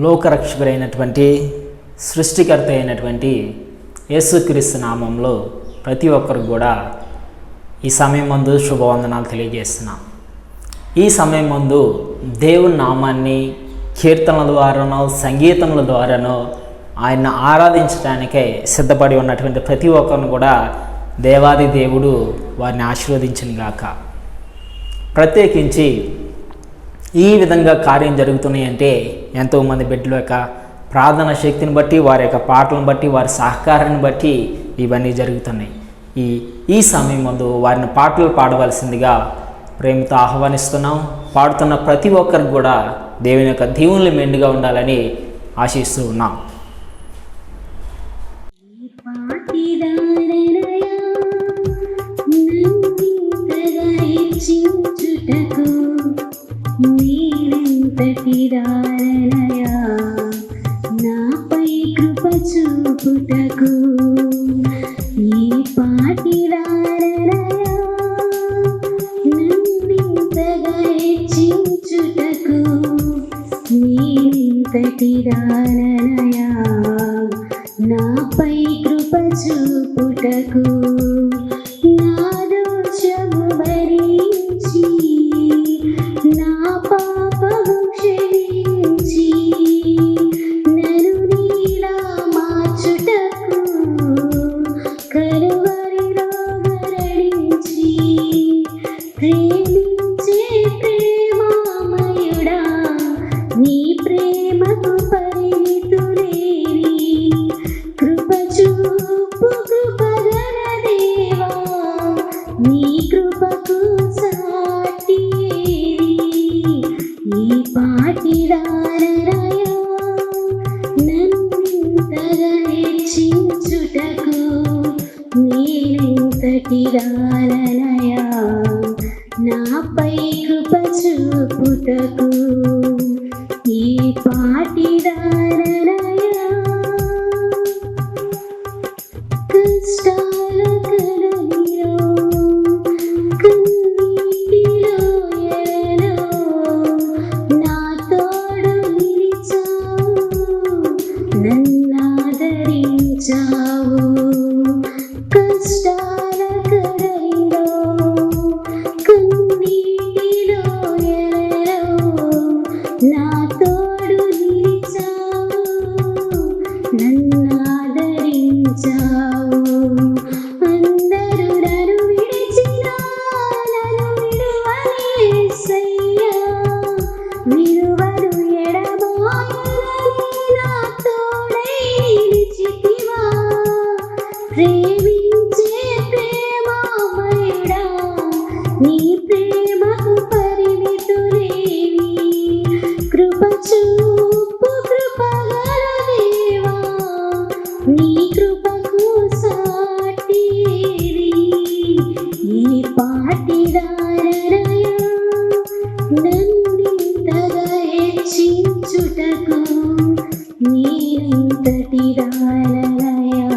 లోకరక్షకుడైనటువంటి సృష్టికర్త అయినటువంటి యేసుక్రీస్తు నామంలో ప్రతి ఒక్కరికి కూడా ఈ సమయం ముందు శుభవందనాలు తెలియజేస్తున్నాం. ఈ సమయం ముందు దేవుని నామాన్ని కీర్తనల ద్వారానో సంగీతముల ద్వారానో ఆయన ఆరాధించడానికై సిద్ధపడి ఉన్నటువంటి ప్రతి ఒక్కరిని కూడా దేవాది దేవుడు వారిని ఆశీర్వదించును గాక. ప్రత్యేకించి ఈ విధంగా కార్యం జరుగుతున్నాయి అంటే ఎంతోమంది బిడ్డల యొక్క ప్రార్థన శక్తిని బట్టి, వారి యొక్క పాటలను బట్టి, వారి సహకారాన్ని బట్టి ఇవన్నీ జరుగుతున్నాయి. ఈ సమయం ముందు వారిని పాటలు పాడవలసిందిగా ప్రేమతో ఆహ్వానిస్తున్నాం. పాడుతున్న ప్రతి ఒక్కరికి కూడా దేవుని యొక్క దీవెనలు మెండుగా ఉండాలని ఆశిస్తూ ఉన్నాం. నాపై కృప చూపుటకు ఈ పాటిదారనయా, నన్నింతగా హెచ్చించుటకు నీంతటిదారనయా, నాపై కృప చూపుటకు నా దోషము భరించి నా పాపము క్షమించి నన్ను నీలా మార్చుటకు కలువరిలో మరణించి ప్రేమించే ప్రేమామయుడా, నీ ప్రేమకు పరిమితులేని కృప చూపు కృపగల దేవా, నీ కృపకు సాటి ఈ పాటిదారనయా, నన్నింతగా హెచ్చించుటకు నేనెంతటిదారనయా, నాపై కృప చూపుటకు ఈ పాటిదారనయా. కష్టాల కడలిలో కన్నీటిలో ఎడలో నా తోడు నిలిచావు, నన్నాదరించావు. కష్టాల కడలిలో కన్నీటిలో ఎడలో నా తోడు నిలిచావు, నన్నాదరించావు. అందరూ నన్ను విడిచినా నన్ను విడువని యేసయ్యా, విడువను ఎడబాయనని నా తోడై నిలిచితివా. ప్రేమించే ప్రేమామయుడా, నీ ప్రేమకు పరిమితులేని కృప చూపు కృపగల దేవా, నీ కృపకు సాటి ఈ పాటిదారనయా, నన్నింతగా హెచ్చించుటకు నీరింతటిదారనయా,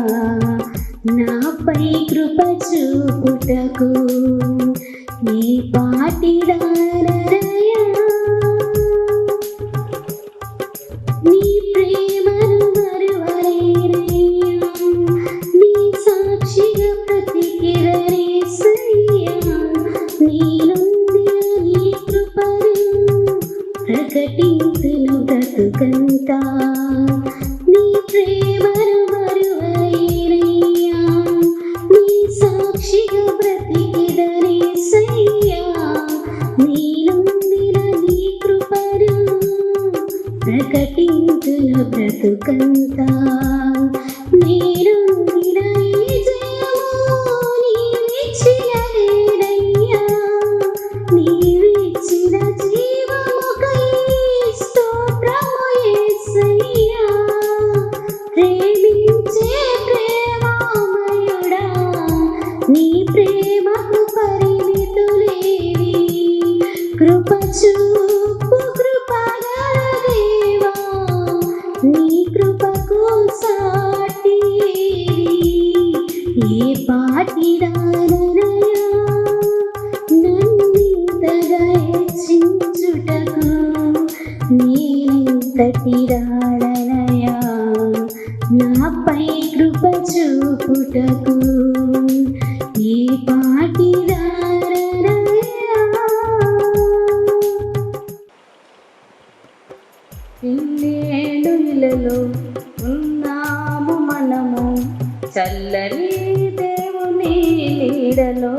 నాపై కృప చూపుటకు ఈ పాటిదారనయా. నీ ప్రేమను మరువలేనయ్యా, నీ సాక్షిగా బ్రతికెదనేసయ్యా, నీనుందిన నీ కృపను ప్రకటింతును బ్రతుకంతా. నీ ప్రేమను మరువలేనయ్యా, నీ సాక్షిగా బ్రతికెదనేసయ్యా, నీనుందిన నీ కృపను ప్రకటింతును బ్రతుకంతా. నేనుందిన ఈ జయము నీవిచ్చినదేనయ్యా, నీవిచ్చిన జీవముకై స్తోత్రము యేసయ్యా. ప్రేమించే ప్రేమామయుడా, నీ ప్రేమకు పరిమితులేని కృప చూపు కృపగల దేవా, నీ కృపకు సాటి ఏ పాటిదారనయా, నన్నింతగా హెచ్చించుటకు నేనెంతటిదా వాడనయా నాపై కృప చూపుటకు ఈ పాటిదారనయా. ఇన్నేళ్ళు ఇలలో ఉన్నాము మనము చల్లని దేవుని నీడలో,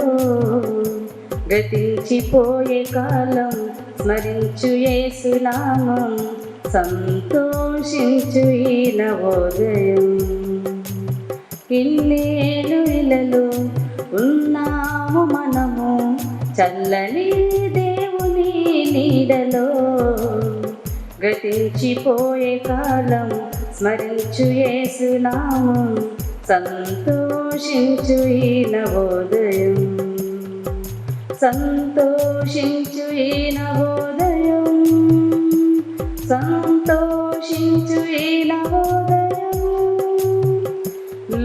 గతించిపోయే కాలం స్మరించు యేసునామం సంతోషించు ఈ నవోదయం. ఇన్నేళ్ళు ఇలలో ఉన్నాము మనము చల్లని దేవుని నీడలో, గతించిపోయే కాలం స్మరించు యేసునామం సంతోషించు ఈ నవోదయం. సంతోషించు ఈ నవోదయం, సంతోషించు ఈ నవోదయం.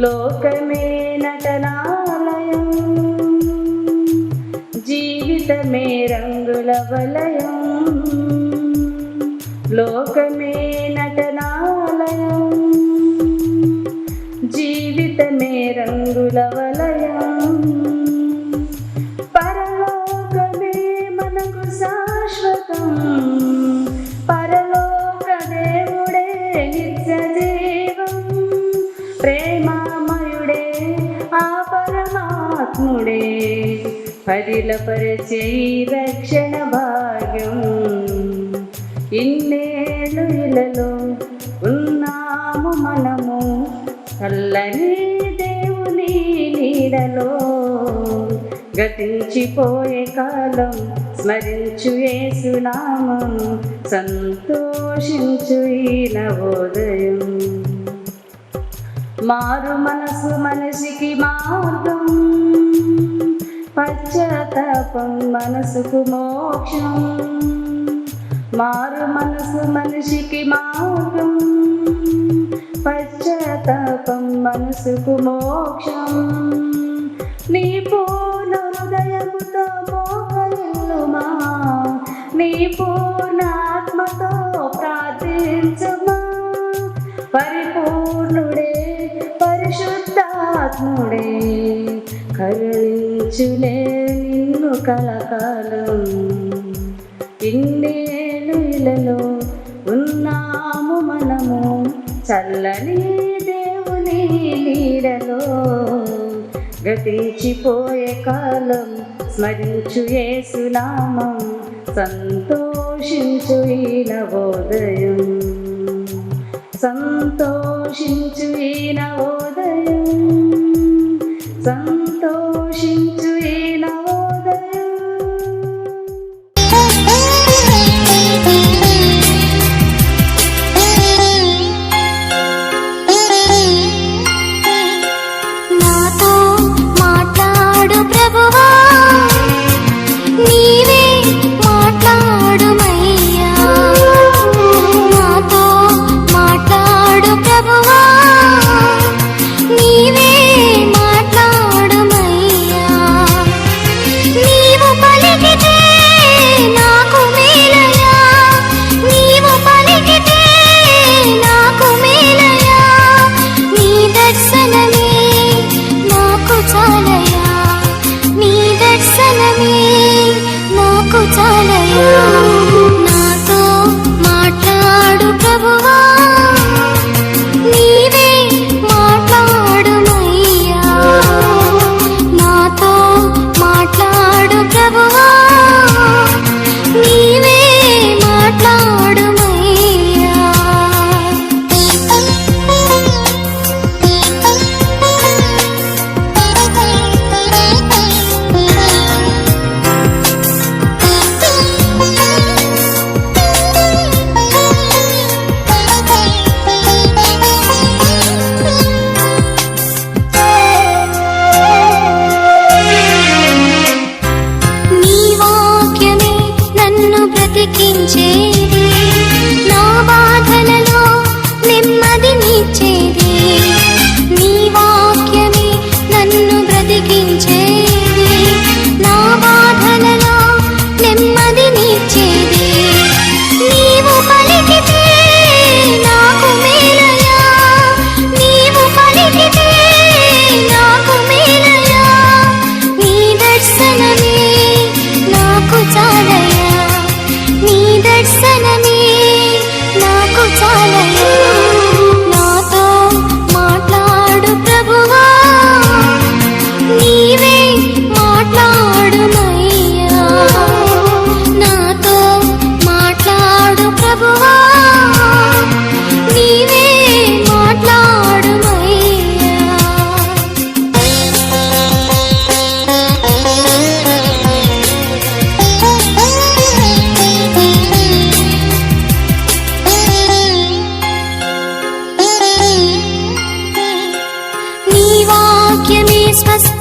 లోకమే నటనాలయం, జీవితమే రంగుల వలయం. లోకమే నటనాలయం, జీవితమే రంగుల వలయం. పరలోకమే మనకు శాశ్వతం, పరలోక దేవుడే నిత్య జీవం. ప్రేమామయుడే ఆ పరమాత్ముడే పరిలపరిచే ఈ రక్షణ భాగ్యం. ఇన్నేళ్ళు ఇలలో ఉన్నాము మనము చల్లని దేవుని నీడలో, గతించిపోయే కాలం స్మరించు యేసునామం సంతోషించు ఈ నవోదయం. మారు మనసు మనిషికి మార్గం, పశ్చాత్తాపం మనసుకు మోక్షం. మారు మనసు మనిషికి మార్గం, పశ్చాత్తాపం మనసుకు మోక్షం. నీ పూర్ణ హృదయముతో మోకరిల్లుమా, నీ పూర్ణ ఆత్మతో ప్రార్థించుమా. పరిపూర్ణుడే పరిశుద్ధాత్ముడే కరుణించులే నిన్ను కలకాలం. ఇన్నేళ్ళు ఇలలో ఉన్నాము మనము చల్లని దేవుని నీడలో, గతించిపోయే కాలం స్మరించు యేసునామం సంతోషించు ఈ నవోదయం. సంతోషించు ఈ నవోదయం, సంతోషించు ఈ నవోదయం. నాతో మాట్లాడు ప్రభువా, నీవే మాట్లాడుమయ్యా. నాతో మాట్లాడు ప్రభువా, నీవే మాట్లాడుమయ్యా.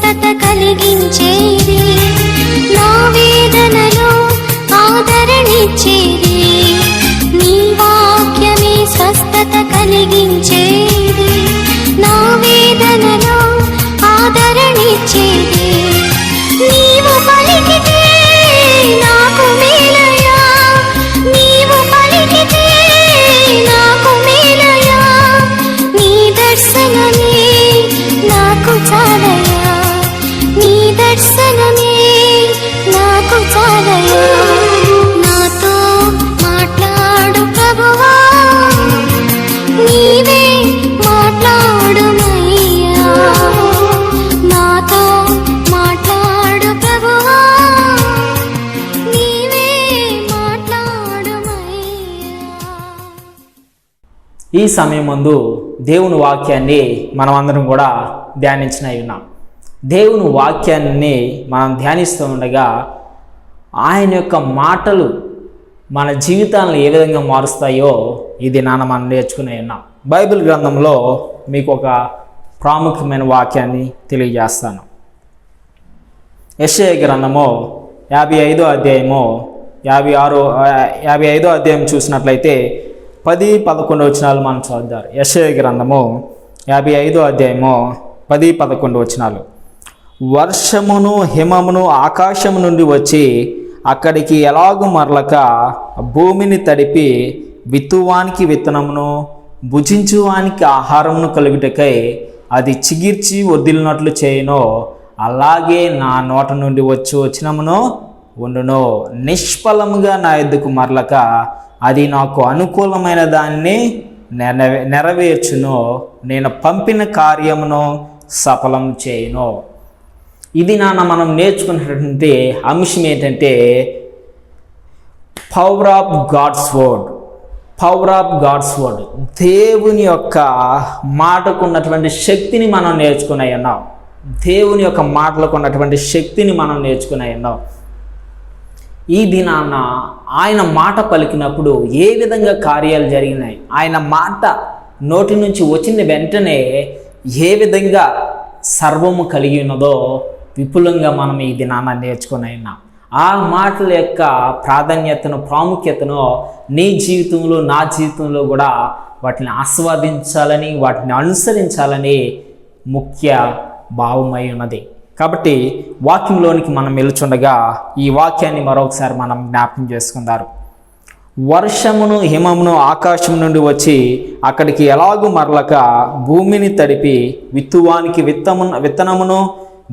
స్వస్థత కలిగించేది, నా వేదనలో ఆదరణిచ్చేది. నీ వాక్యమే స్వస్థత కలిగించేది, నా వేదనలో ఆదరణిచ్చేది. నీవు పలికితే నాకు మేలయా, నీవు పలికితే నాకు మేలయా. నీ దర్శనమే నాకు చాలయా, నీ దర్శనమే నాకు చాలయా. నాతో మాట్లాడు ప్రభువా, నీవే మాట్లాడుమయ్యా. నాతో మాట్లాడు ప్రభువా, నీవే మాట్లాడుమయ్యా. ఈ సమయం ముందు దేవుని వాక్యాన్ని మనం అందరం కూడా ధ్యానించినవి ఉన్నాం. దేవుని వాక్యాన్ని మనం ధ్యానిస్తూ ఉండగా ఆయన యొక్క మాటలు మన జీవితాలను ఏ విధంగా మారుస్తాయో ఇది మనం నేర్చుకునే ఉన్నాం. బైబిల్ గ్రంథంలో మీకు ఒక ప్రాముఖ్యమైన వాక్యాన్ని తెలియజేస్తాను. యెషయా గ్రంథము 55వ అధ్యాయము 55వ అధ్యాయం చూసినట్లయితే 10-11 వచనాలు మనం చదువుతారు. యెషయా గ్రంథము 55వ అధ్యాయము 10-11 వచనాలు. వర్షమును హిమమును ఆకాశము నుండి వచ్చి అక్కడికి ఎలాగూ మరలక భూమిని తడిపి విత్తువానికి విత్తనమును భుజించువానికి ఆహారమును కలుగుటకై అది చిగిర్చి వదిలినట్లు చేయనో అలాగే నా నోట నుండి వచ్చినమును ఉండును. నిష్ఫలముగా నా ఎద్దుకు మరలక అది నాకు అనుకూలమైన దాన్ని నెరవేర్చును. నేను పంపిన కార్యమును సఫలం చేయను. ఇది మనం నేర్చుకున్నటువంటి అంశం ఏంటంటే power of God's word. Power of God's word, దేవుని యొక్క మాటకు ఉన్నటువంటి శక్తిని మనం నేర్చుకుని ఉన్నాం. దేవుని యొక్క మాటలకు ఉన్నటువంటి శక్తిని మనం నేర్చుకుని ఉన్నాం. ఈ దినాన ఆయన మాట పలికినప్పుడు ఏ విధంగా కార్యాలు జరిగినాయి, ఆయన మాట నోటి నుంచి వచ్చిన వెంటనే ఏ విధంగా సర్వము కలిగి ఉన్నదో విపులంగా మనం ఈ దినాన నేర్చుకుని ఉన్నాం. ఆ మాటల యొక్క ప్రాధాన్యతను, ప్రాముఖ్యతను నీ జీవితంలో, నా జీవితంలో కూడా వాటిని ఆస్వాదించాలని, వాటిని అనుసరించాలని ముఖ్య భావమై ఉన్నది. కాబట్టి వాక్యంలోనికి మనం వెలుచుండగా ఈ వాక్యాన్ని మరొకసారి మనం జ్ఞాపకం చేసుకుందారు. వర్షమును హిమమును ఆకాశం నుండి వచ్చి అక్కడికి ఎలాగూ మరలక భూమిని తడిపి విత్తువానికి విత్తనమును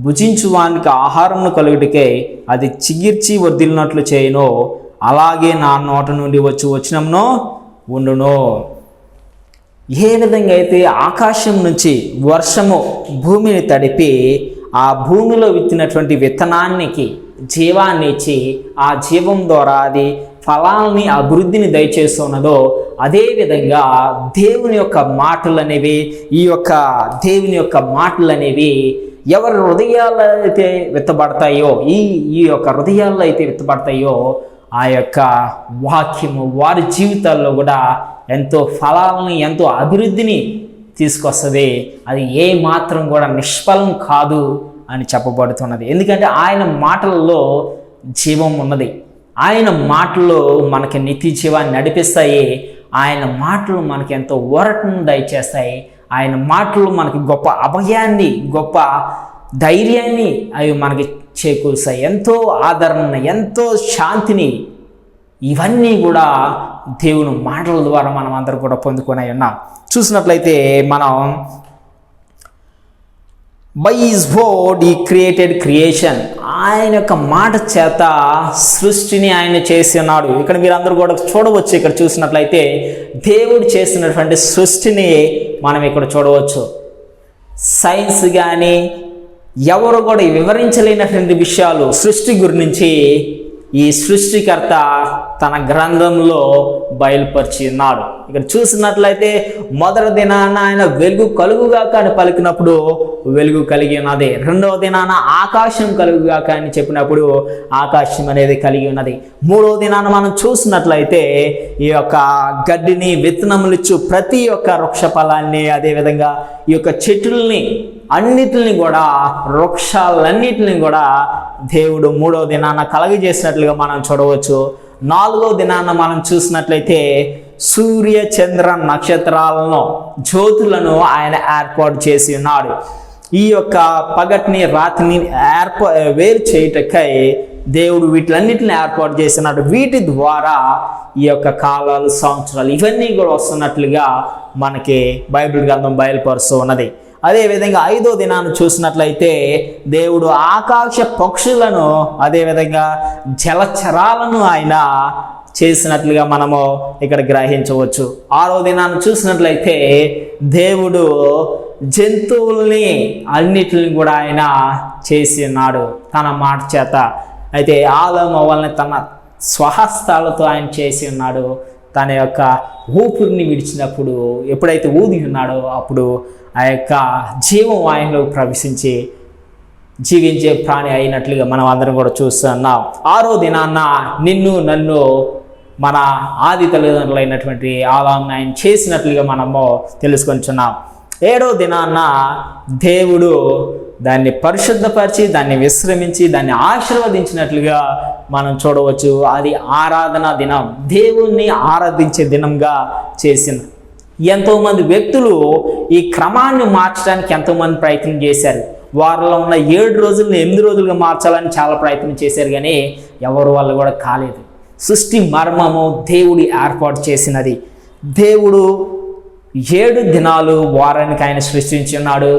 భుజించువానికి ఆహారమును కలుగుటకై అది చిగిర్చి వర్ధిల్లినట్లు చేయను. అలాగే నా నోట నుండి వచ్చినమునో ఉండును. ఏ విధంగా అయితే ఆకాశం నుంచి వర్షము భూమిని తడిపి ఆ భూమిలో విత్తినటువంటి విత్తనానికి జీవాన్ని ఇచ్చి ఆ జీవం ద్వారా అది ఫలాల్ని, అభివృద్ధిని దయచేస్తున్నదో అదేవిధంగా దేవుని యొక్క మాటలు అనేవి, ఈ యొక్క దేవుని యొక్క మాటలు అనేవి ఎవరి హృదయాల్లో అయితే విత్తబడతాయో, ఈ యొక్క హృదయాల్లో అయితే విత్తబడతాయో ఆ యొక్క వాక్యము వారి జీవితాల్లో కూడా ఎంతో ఫలాలని, ఎంతో అభివృద్ధిని తీసుకొస్తుంది. అది ఏ మాత్రం కూడా నిష్ఫలం కాదు అని చెప్పబడుతున్నది. ఎందుకంటే ఆయన మాటలలో జీవం ఉన్నది. ఆయన మాటలు మనకి నిత్య జీవాన్ని నడిపిస్తాయి. ఆయన మాటలు మనకి ఎంతో ఊరటను దయచేస్తాయి. ఆయన మాటలు మనకి గొప్ప అభయాన్ని, గొప్ప ధైర్యాన్ని అవి మనకి చేకూరుస్తాయి. ఎంతో ఆదరణ, ఎంతో శాంతిని, ఇవన్నీ కూడా దేవుని మాటల ద్వారా మనం అందరూ కూడా పొందుకొని ఉన్నాం. చూసినట్లయితే మనం by his word he created creation, ఆయన యొక్క మాట చేత సృష్టిని ఆయన చేసి ఉన్నాడు. ఇక్కడ మీరందరూ కూడా చూడవచ్చు. ఇక్కడ చూసినట్లయితే దేవుడు చేసినటువంటి సృష్టిని మనం ఇక్కడ చూడవచ్చు. సైన్స్ కానీ ఎవరు కూడా వివరించలేనటువంటి విషయాలు సృష్టి గురించి ఈ సృష్టికర్త తన గ్రంథంలో బయలుపరిచి ఉన్నాడు. ఇక్కడ చూసినట్లయితే మొదటి దినాన ఆయన వెలుగు కలుగుగాక అని పలికినప్పుడు వెలుగు కలిగి ఉన్నది. రెండవ దినాన ఆకాశం కలుగుగాక అని చెప్పినప్పుడు ఆకాశం అనేది కలిగి ఉన్నది. మూడవ దినాన మనం చూసినట్లయితే ఈ యొక్క గడ్డిని, విత్తనములిచ్చు ప్రతి ఒక్క వృక్ష ఫలాన్ని, అదేవిధంగా ఈ యొక్క చెట్లని అన్నిటిని కూడా, వృక్షాలన్నిటిని కూడా దేవుడు మూడవ దినాన కలగజేసినట్లుగా మనం చూడవచ్చు. నాలుగో దినాన మనం చూసినట్లయితే సూర్య, చంద్ర, నక్షత్రాలను, జ్యోతులను ఆయన ఏర్పాటు చేసి ఉన్నాడు. ఈ యొక్క పగటిని, రాత్రిని వేరు చేయుటకై దేవుడు వీటిలన్నిటిని ఏర్పాటు చేసినాడు. వీటి ద్వారా ఈ యొక్క కాలాలు, సంవత్సరాలు ఇవన్నీ కూడా వస్తున్నట్లుగా మనకి బైబిల్ గ్రంథం బయలుపరుస్తూ ఉన్నది. అదేవిధంగా ఐదో దినాన్ని చూసినట్లయితే దేవుడు ఆకాశ పక్షులను, అదేవిధంగా జలచరాలను ఆయన చేసినట్లుగా మనము ఇక్కడ గ్రహించవచ్చు. ఆరో దినాన్ని చూసినట్లయితే దేవుడు జంతువుల్ని అన్నిటిని కూడా ఆయన చేసి ఉన్నాడు తన మాట చేత. అయితే ఆదాము అవ్వల్ని తన స్వహస్తాలతో ఆయన చేసి ఉన్నాడు. తన యొక్క ఊపిరిని విడిచినప్పుడు, ఎప్పుడైతే ఊది ఉన్నాడో అప్పుడు ఆ యొక్క జీవం ఆయనలో ప్రవేశించి జీవించే ప్రాణి అయినట్లుగా మనం అందరం కూడా చూస్తున్నాం. ఆరో దినాన్న నిన్ను, నన్ను, మన ఆది తల్లిదండ్రులైనటువంటి ఆదామును ఆయన చేసినట్లుగా మనము తెలుసుకొనిచున్నాం. ఏడో దినాన్న దేవుడు దాన్ని పరిశుద్ధపరిచి, దాన్ని విశ్రమించి, దాన్ని ఆశీర్వదించినట్లుగా మనం చూడవచ్చు. అది ఆరాధన దినం, దేవుణ్ణి ఆరాధించే దినంగా చేసిన ఎంతోమంది వ్యక్తులు ఈ క్రమాన్ని మార్చడానికి ఎంతోమంది ప్రయత్నం చేశారు. వారిలో ఉన్న 7 రోజులను 8 రోజులుగా మార్చాలని చాలా ప్రయత్నం చేశారు, కానీ ఎవరు వాళ్ళు కూడా కాలేదు. సృష్టి మర్మము దేవుడు ఏర్పాటు చేసినది. దేవుడు 7 దినాలు వారానికి ఆయన సృష్టించి ఉన్నాడు.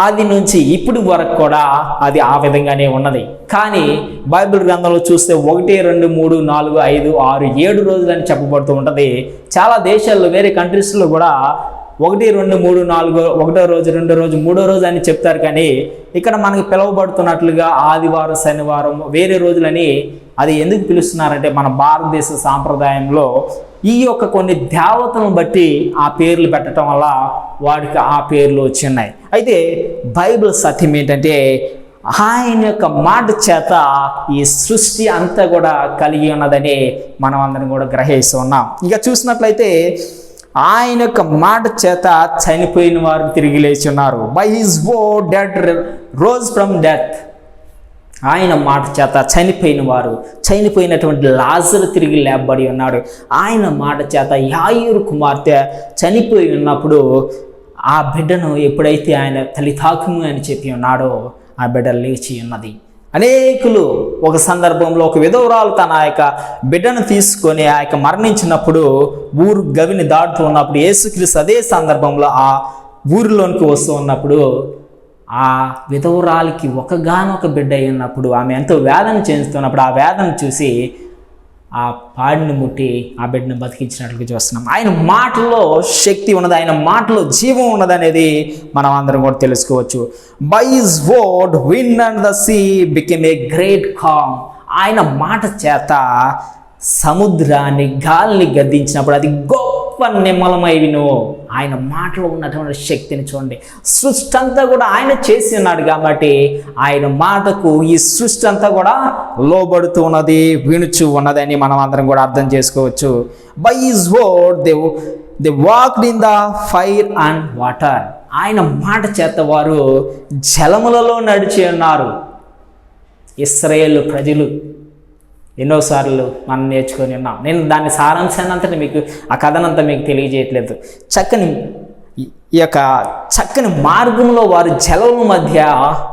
ఆది నుంచి ఇప్పుడు వరకు కూడా అది ఆ విధంగానే ఉన్నది. కానీ బైబిల్ గ్రంథంలో చూస్తే 1, 2, 3, 4, 5, 6, 7 రోజులు అని చెప్పబడుతూ ఉంటుంది. చాలా దేశాల్లో, వేరే కంట్రీస్లో కూడా 1, 2, 3, 4, 1వ రోజు, 2వ రోజు, 3వ రోజు అని చెప్తారు. కానీ ఇక్కడ మనకి పిలువబడుతున్నట్లుగా ఆదివారం, శనివారం, వేరే రోజులని అది ఎందుకు పిలుస్తున్నారంటే మన భారతదేశ సాంప్రదాయంలో ఈ యొక్క కొన్ని దేవతలను బట్టి ఆ పేర్లు పెట్టడం వల్ల వాడికి ఆ పేర్లు వచ్చినాయి. అయితే బైబిల్ సత్యం ఏంటంటే ఆయన యొక్క మాట చేత ఈ సృష్టి అంతా కూడా కలిగి ఉన్నదని మనం అందరం కూడా గ్రహిస్తూ ఉన్నాం. ఇక చూసినట్లయితే ఆయన యొక్క మాట చేత చనిపోయిన వారు తిరిగి లేచి ఉన్నారు. By his word dead rose from death. ఆయన మాట చేత చనిపోయినటువంటి లాజరు తిరిగి లేపబడి ఉన్నాడు. ఆయన మాట చేత యాయీరు కుమార్తె చనిపోయి ఉన్నప్పుడు ఆ బిడ్డను ఎప్పుడైతే ఆయన తలితాకుము అని చెప్పి ఉన్నాడో ఆ బిడ్డ లేచి ఉన్నది. అనేకులు ఒక సందర్భంలో ఒక విధవరాలు తన యొక్క బిడ్డను తీసుకొని ఆ యొక్క మరణించినప్పుడు ఊరు గవిని దాటుతూ ఉన్నప్పుడు యేసుక్రీస్తు అదే సందర్భంలో ఆ ఊరిలోనికి వస్తూ ఉన్నప్పుడు ఆ విధవరాలికి ఒకగానొక బిడ్డ అయినప్పుడు ఆమె ఎంతో వేదన చెందుతున్నప్పుడు ఆ వేదన చూసి ఆ పాడిని ముట్టి ఆ బిడ్డను బతికించినట్లుగా చూస్తున్నాం. ఆయన మాటలో శక్తి ఉన్నది, ఆయన మాటలో జీవం ఉన్నది అనేది మనం అందరం కూడా తెలుసుకోవచ్చు. By his word wind and the sea became a great calm. ఆయన మాట చేత సముద్రాన్ని, గాలిని గద్దించినప్పుడు అది గొప్ప నిమ్మలమై విను. ఆయన మాటలో ఉన్నటువంటి శక్తిని చూడండి. సృష్టి అంతా కూడా ఆయన చేసి ఉన్నాడు కాబట్టి ఆయన మాటకు ఈ సృష్టి అంతా కూడా లోబడుతూ ఉన్నది, వినుచు ఉన్నదని మనం అందరం కూడా అర్థం చేసుకోవచ్చు. By his word they walked in the fire and water. ఆయన మాట చేత వారు జలములలో నడిచి ఉన్నారు. ఇశ్రాయేలు ప్రజలు ఎన్నోసార్లు మనం నేర్చుకొని ఉన్నాం. నేను దాని సారాంశాన్నంతా మీకు, ఆ కథనంతా మీకు తెలియజేయట్లేదు. ఈ యొక్క చక్కని మార్గంలో వారు జలముల మధ్య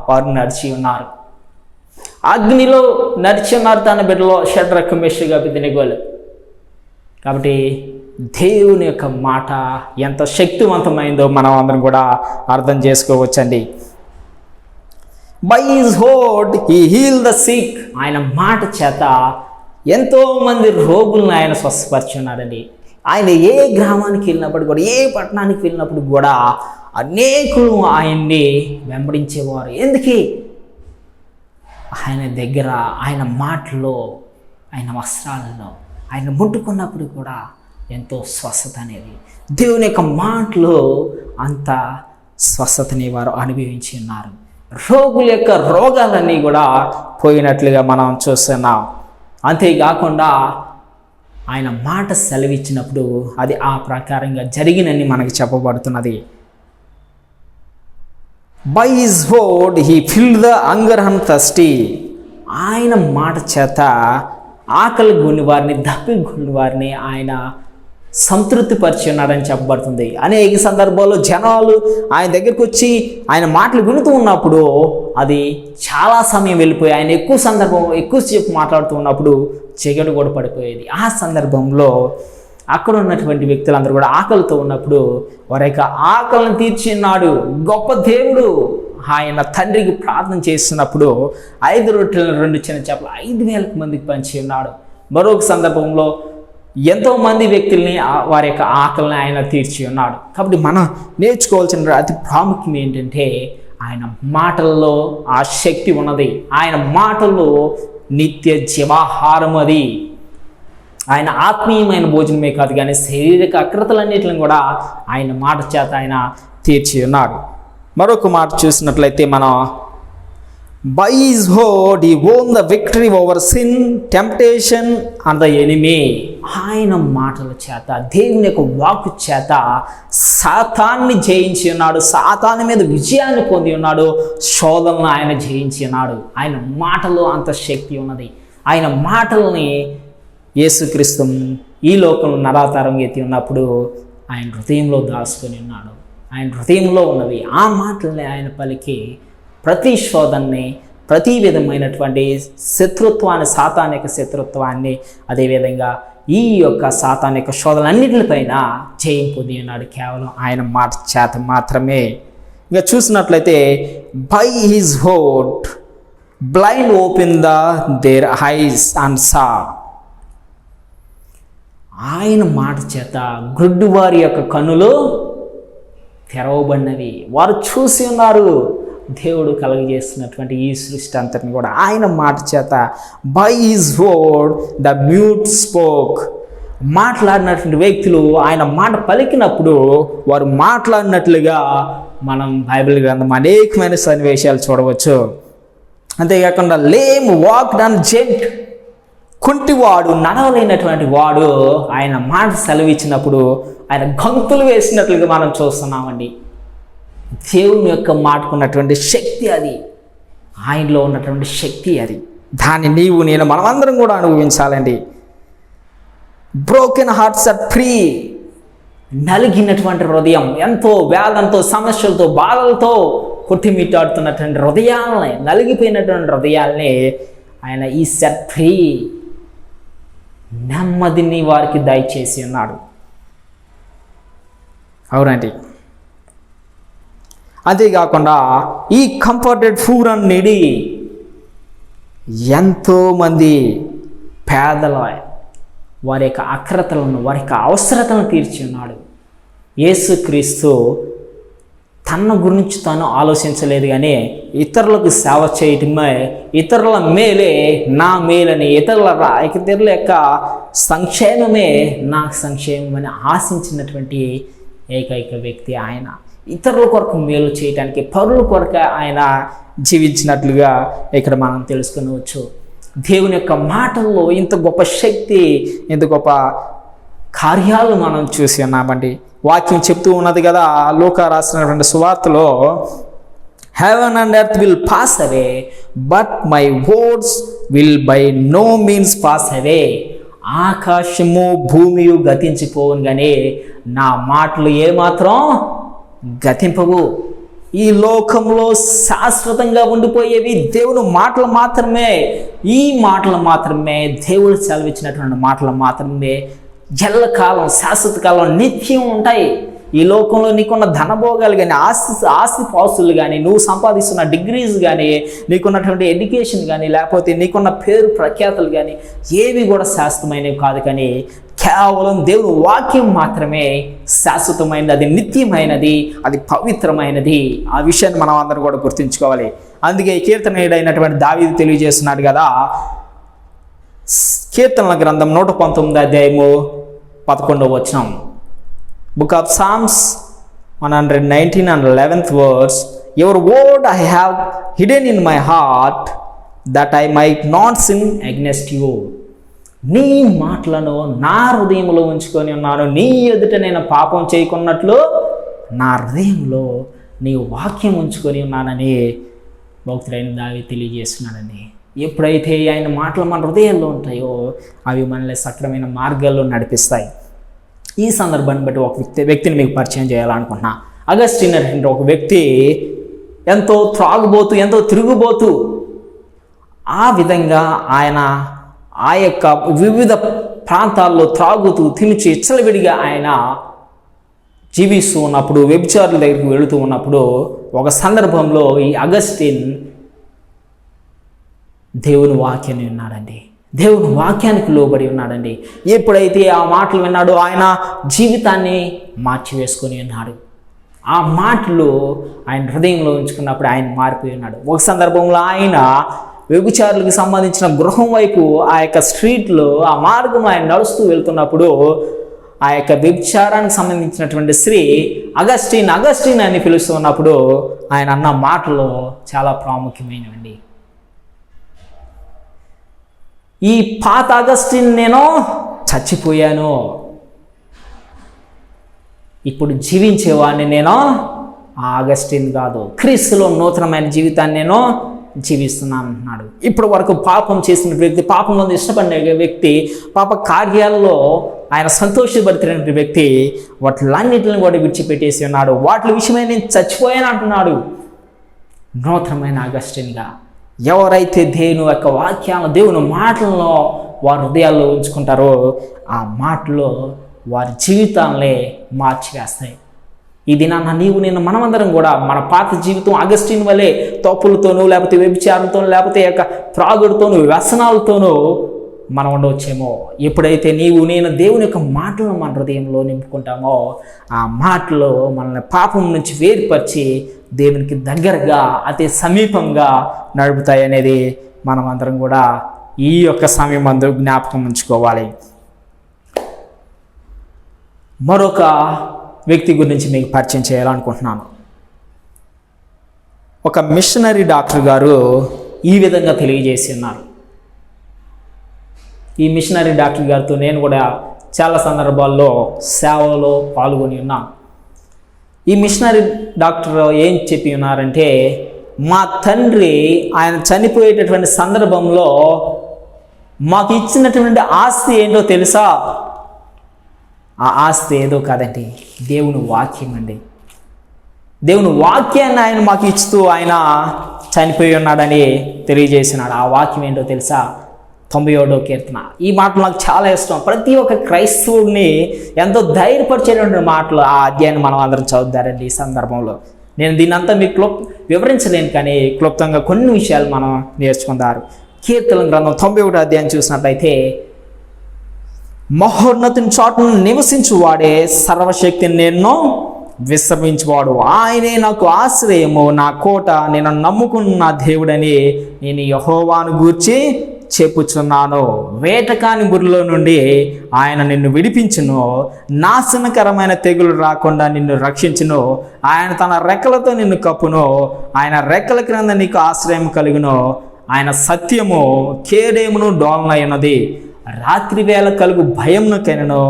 వారు నడిచి ఉన్నారు. అగ్నిలో నడిచి ఉన్నారు తన బిడ్డలో షడ్రక్, మెషక్, అబేద్నెగోలు. కాబట్టి దేవుని యొక్క మాట ఎంత శక్తివంతమైందో మనం అందరం కూడా అర్థం చేసుకోవచ్చండి. By his word he heal the sick. ఆయన మాట చేత ఎంతోమంది రోగులను ఆయన స్వస్థపరిచున్నాడండి. ఆయన ఏ గ్రామానికి వెళ్ళినప్పుడు కూడా, ఏ పట్టణానికి వెళ్ళినప్పుడు కూడా అనేకులు ఆయన్ని వెంబడించేవారు. ఎందుకే? ఆయన దగ్గర, ఆయన మాటలో, ఆయన వస్త్రాలలో ఆయన ముట్టుకున్నప్పుడు కూడా ఎంతో స్వస్థత అనేది. దేవుని యొక్క మాటలో అంత స్వస్థతని వారు అనుభవించి ఉన్నారు. రోగుల యొక్క రోగాలన్నీ కూడా పోయినట్లుగా మనం చూస్తున్నాం. అంతేకాకుండా ఆయన మాట సెలవిచ్చినప్పుడు అది ఆ ప్రకారంగా జరిగినని మనకి చెప్పబడుతున్నది. By his word he filled the hunger and thirsty. ఆయన మాట చేత ఆకలి గొని వారిని, దప్పి గొని వారిని ఆయన సంతృప్తిపరిచి ఉన్నాడని చెప్పబడుతుంది. అనేక సందర్భాల్లో జనాలు ఆయన దగ్గరికి వచ్చి ఆయన మాటలు వినుతూ ఉన్నప్పుడు అది చాలా సమయం వెళ్ళిపోయి ఆయన ఎక్కువసేపు మాట్లాడుతూ ఉన్నప్పుడు చీకటి కూడా పడిపోయేది. ఆ సందర్భంలో అక్కడ ఉన్నటువంటి వ్యక్తులందరూ కూడా ఆకలితో ఉన్నప్పుడు వారి యొక్క ఆకలిని తీర్చి ఉన్నాడు గొప్ప దేవుడు. ఆయన తండ్రికి ప్రార్థన చేస్తున్నప్పుడు 5 రొట్టెలను 2 చిన్న చేపలు 5,000 మందికి పంచి ఉన్నాడు. మరొక సందర్భంలో ఎంతోమంది వ్యక్తుల్ని వారి యొక్క ఆకలిని ఆయన తీర్చి ఉన్నాడు. కాబట్టి మనం నేర్చుకోవాల్సిన అతి ప్రాముఖ్యం ఏంటంటే ఆయన మాటల్లో ఆ శక్తి ఉన్నది. ఆయన మాటల్లో నిత్య జీవాహారం అది. ఆయన ఆత్మీయమైన భోజనమే కాదు కానీ శారీరక అక్రతలన్నిటిని కూడా ఆయన మాట చేత ఆయన తీర్చి ఉన్నాడు. మరొక మాట చూసినట్లయితే మనం by his word he వోన్ the victory over sin, temptation and the enemy. ఆయన మాటల చేత, దేవుని యొక్క వాక్కు చేత సాతాన్ని జయించి ఉన్నాడు. సాతాను మీద విజయాన్ని పొంది ఉన్నాడు. శోధనను ఆయన జయించి ఉన్నాడు. ఆయన మాటలో అంత శక్తి ఉన్నది. ఆయన మాటల్ని యేసుక్రీస్తు ఈ లోకంలో నరావతారంగా ఎత్తి ఉన్నప్పుడు ఆయన హృదయంలో దాచుకొని ఉన్నాడు. ఆయన హృదయంలో ఉన్నవి ఆ మాటల్ని ఆయన పలికి ప్రతి శోధనని, ప్రతి విధమైనటువంటి శత్రుత్వాన్ని, సాతానిక శత్రుత్వాన్ని, అదేవిధంగా ఈ యొక్క సాతానిక శోధనలన్నిటిపైన జయం పొంది ఉన్నాడు కేవలం ఆయన మాట చేత మాత్రమే. ఇంకా చూసినట్లయితే by his word blind open there ice and saw. ఆయన మాట చేత గ్రుడ్డు వారి యొక్క కన్నులు తెరవబడినవి, వారు చూసి ఉన్నారు దేవుడు కలుగజేస్తున్నటువంటి ఈ సృష్టి అంతటిని కూడా ఆయన మాట చేత. By his word the mute spoke. మాట్లాడినటువంటి వ్యక్తులు ఆయన మాట పలికినప్పుడు వారు మాట్లాడినట్లుగా మనం బైబిల్ గ్రంథం అనేకమైన సన్నివేశాలు చూడవచ్చు. అంతేకాకుండా లేమ్ వాక్డ్ అండ్ జెంట్. కుంటివాడు, నడవలేనటువంటి వాడు ఆయన మాట సెలవిచ్చినప్పుడు ఆయన గంతులు వేసినట్లుగా మనం చూస్తున్నామండి. దేవుని యొక్క మాటకున్నటువంటి శక్తి అది, ఆయనలో ఉన్నటువంటి శక్తి అది. దాన్ని నీవు నేను మనమందరం కూడా అనుభవించాలండి. Broken hearts are free. నలిగినటువంటి హృదయం, ఎంతో వేదంతో, సమస్యలతో, బాధలతో కొట్టిమిట్టాడుతున్నటువంటి హృదయాలని, నలిగిపోయినటువంటి హృదయాల్ని ఆయన ఈ సెట్ ఫ్రీ, నెమ్మదిని వారికి దయచేసి ఉన్నాడు. అవునండి. అంతేకాకుండా ఈ కంఫర్టెడ్ ఫూర్ అండ్ నీడీ, ఎంతోమంది పేదల వారి యొక్క అక్రతలను, వారి యొక్క అవసరతలను తీర్చి ఉన్నాడు. యేసుక్రీస్తు తన గురించి తాను ఆలోచించలేదు కానీ ఇతరులకు సేవ చేయటమే, ఇతరుల మేలే నా మేలని, ఇతరుల యొక్క సంక్షేమమే నా సంక్షేమం అని ఆశించినటువంటి ఏకైక వ్యక్తి ఆయన. ఇతరుల కొరకు మేలు చేయటానికి, పరుల కొరకు ఆయన జీవించినట్లుగా ఇక్కడ మనం తెలుసుకునవచ్చు. దేవుని యొక్క మాటల్లో ఇంత గొప్ప శక్తి, ఇంత గొప్ప కార్యాలు మనం చూసి ఉన్నామండి. వాక్యం చెప్తూ ఉన్నది కదా, లూకా రాసినటువంటి సువార్తలో, heaven and earth will pass away but my words will by no means pass away. ఆకాశము భూమియు గతించిపోవును కానీ నా మాటలు ఏమాత్రం గతింపవు. ఈ లోకంలో శాశ్వతంగా ఉండిపోయేవి దేవుని మాటలు మాత్రమే. ఈ మాటలు మాత్రమే, దేవుడు సెలవిచ్చినటువంటి మాటలు మాత్రమే ఎల్లకాలం, శాశ్వత కాలం, నిత్యం ఉంటాయి. ఈ లోకంలో నీకున్న ధనభోగాలు కానీ, ఆస్తి పాస్తులు కానీ, నువ్వు సంపాదిస్తున్న డిగ్రీస్ కానీ, నీకున్నటువంటి ఎడ్యుకేషన్ కానీ, లేకపోతే నీకున్న పేరు ప్రఖ్యాతులు కానీ ఏవి కూడా శాశ్వతమైనవి కాదు. కానీ కేవలం దేవుని వాక్యం మాత్రమే శాశ్వతమైనది, అది నిత్యమైనది, అది పవిత్రమైనది. ఆ విషయాన్ని మనం అందరం కూడా గుర్తుంచుకోవాలి. అందుకే కీర్తనీయుడైనటువంటి దావీదు తెలియజేస్తున్నాడు కదా, కీర్తనల గ్రంథం 119 అధ్యాయము 11వ వచనం. Book of Psalms 119 and 11th verse. Your word I have hidden in my heart that I might not sin against you. నీ మాటలను నా హృదయంలో ఉంచుకొని ఉన్నాను, నీ ఎదుట నేను పాపం చేయకున్నట్లు నా హృదయంలో నీ వాక్యం ఉంచుకొని ఉన్నానని భక్తుడైన దావీదు తెలియజేస్తున్నాడని. ఎప్పుడైతే ఆయన మాటలు మన హృదయాల్లో ఉంటాయో అవి మనల్ని సక్రమైన మార్గాల్లో నడిపిస్తాయి. ఈ సందర్భాన్ని బట్టి ఒక వ్యక్తిని మీకు పరిచయం చేయాలనుకుంటున్నా. అగస్టిన్ అనేటువంటి ఒక వ్యక్తి ఎంతో త్రాగుబోతూ, ఎంతో తిరుగుబోతూ, ఆ విధంగా ఆయన ఆ యొక్క వివిధ ప్రాంతాల్లో త్రాగుతూ తినిచి ఇచ్చలవిడిగా ఆయన జీవిస్తూ ఉన్నప్పుడు, వ్యభిచారుల దగ్గరికి వెళుతూ ఉన్నప్పుడు ఒక సందర్భంలో ఈ అగస్టిన్ దేవుని వాక్యాన్ని విన్నాడండి. దేవుని వాక్యానికి లోబడి ఉన్నాడండి. ఎప్పుడైతే ఆ మాటలు విన్నాడో ఆయన జీవితాన్ని మార్చివేసుకొని ఉన్నాడు. ఆ మాటలు ఆయన హృదయంలో ఉంచుకున్నప్పుడు ఆయన మారిపోయి ఉన్నాడు. ఒక సందర్భంలో ఆయన వ్యభిచారులకు సంబంధించిన గృహం వైపు ఆ యొక్క స్ట్రీట్లో ఆ మార్గం ఆయన నడుస్తూ వెళ్తున్నప్పుడు ఆ యొక్క వ్యభిచారానికి సంబంధించినటువంటి స్త్రీ అగస్టిన్ అగస్టిన్ అని పిలుస్తున్నప్పుడు ఆయన అన్న మాటలు చాలా ప్రాముఖ్యమైనవండి. ఈ పాత అగస్టిన్ నేను చచ్చిపోయాను, ఇప్పుడు జీవించేవాడిని నేను ఆ అగస్టిన్ కాదు, క్రీస్తులో నూతనమైన జీవితాన్ని నేను జీవిస్తున్నాను అంటున్నాడు. ఇప్పటి వరకు పాపం చేసిన వ్యక్తి, పాపంలో ఇష్టపడిన వ్యక్తి, పాప కార్యాల్లో ఆయన సంతోషపడుతున్న వ్యక్తి వాటిలన్నిటిని కూడా విడిచిపెట్టేసి ఉన్నాడు. వాటి విషయమై నేను చచ్చిపోయాను అంటున్నాడు. నూతనమైన అగస్టిన్గా ఎవరైతే దేవుని యొక్క వాక్యాలను, దేవుని మాటలను వారి హృదయాల్లో ఉంచుకుంటారో ఆ మాటలు వారి జీవితాలనే మార్చివేస్తాయి. ఈ దినాన్న నీవు నేను మనమందరం కూడా మన పాత జీవితం అగస్టిన్ వలె తప్పులతోనూ, లేకపోతే వ్యభిచారంతోనూ, లేకపోతే యొక్క త్రాగుడుతోనూ, వ్యసనాలతోనూ మనం ఉండవచ్చేమో. ఎప్పుడైతే నీవు నేను దేవుని యొక్క మాటలను మన హృదయంలో నింపుకుంటామో ఆ మాటలు మనల్ని పాపం నుంచి వేరుపరిచి దేవునికి దగ్గరగా, అతి సమీపంగా నడుపుతాయి అనేది మనం అందరం కూడా ఈ యొక్క సమయం అందు జ్ఞాపకం ఉంచుకోవాలి. మరొక వ్యక్తి గురించి మీకు పరిచయం చేయాలనుకుంటున్నాను. ఒక మిషనరీ డాక్టర్ గారు ఈ విధంగా తెలియజేసి ఉన్నారు. ఈ మిషనరీ డాక్టర్ గారితో నేను కూడా చాలా సందర్భాల్లో సేవలో పాల్గొని ఉన్నాను. ఈ మిషనరీ డాక్టర్ ఏం చెప్పి ఉన్నారంటే, మా తండ్రి ఆయన చనిపోయేటటువంటి సందర్భంలో మాకు ఇచ్చినటువంటి ఆస్తి ఏంటో తెలుసా? ఆ ఆస్తి ఏదో కాదండి, దేవుని వాక్యం అండి. దేవుని వాక్యాన్ని ఆయన మాకు ఇస్తూ ఆయన చనిపోయి ఉన్నాడని తెలియజేసినాడు. ఆ వాక్యం ఏంటో తెలుసా? 91వ కీర్తన. ఈ మాటలు నాకు చాలా ఇష్టం. ప్రతి ఒక్క క్రైస్తవుడిని ఎంతో ధైర్యపరిచేటువంటి మాటలు ఆ అధ్యాయాన్ని మనం అందరం చదువుతారండి. ఈ సందర్భంలో నేను దీన్నంతా మీకు వివరించలేను, కానీ క్లుప్తంగా కొన్ని విషయాలు మనం నేర్చుకుంటారు. కీర్తన గ్రంథం 91వ అధ్యాయం చూసినట్లయితే, మహోన్నతుని చాటును నివసించువాడే సర్వశక్తిని నేను విశ్రమించువాడు, ఆయనే నాకు ఆశ్రయము, నా కోట, నేను నమ్ముకున్న దేవుడని నేను యెహోవాను గూర్చి చెప్పుచున్నాను. వేటకాని గురిలో నుండి ఆయన నిన్ను విడిపించును, నాశనకరమైన తెగులు రాకుండా నిన్ను రక్షించును, ఆయన తన రెక్కలతో నిన్ను కప్పును, ఆయన రెక్కల క్రింద నీకు ఆశ్రయం కలుగును, ఆయన సత్యము కేడేమును డోలనైనది, రాత్రి వేళ కలుగు భయంనకైనను,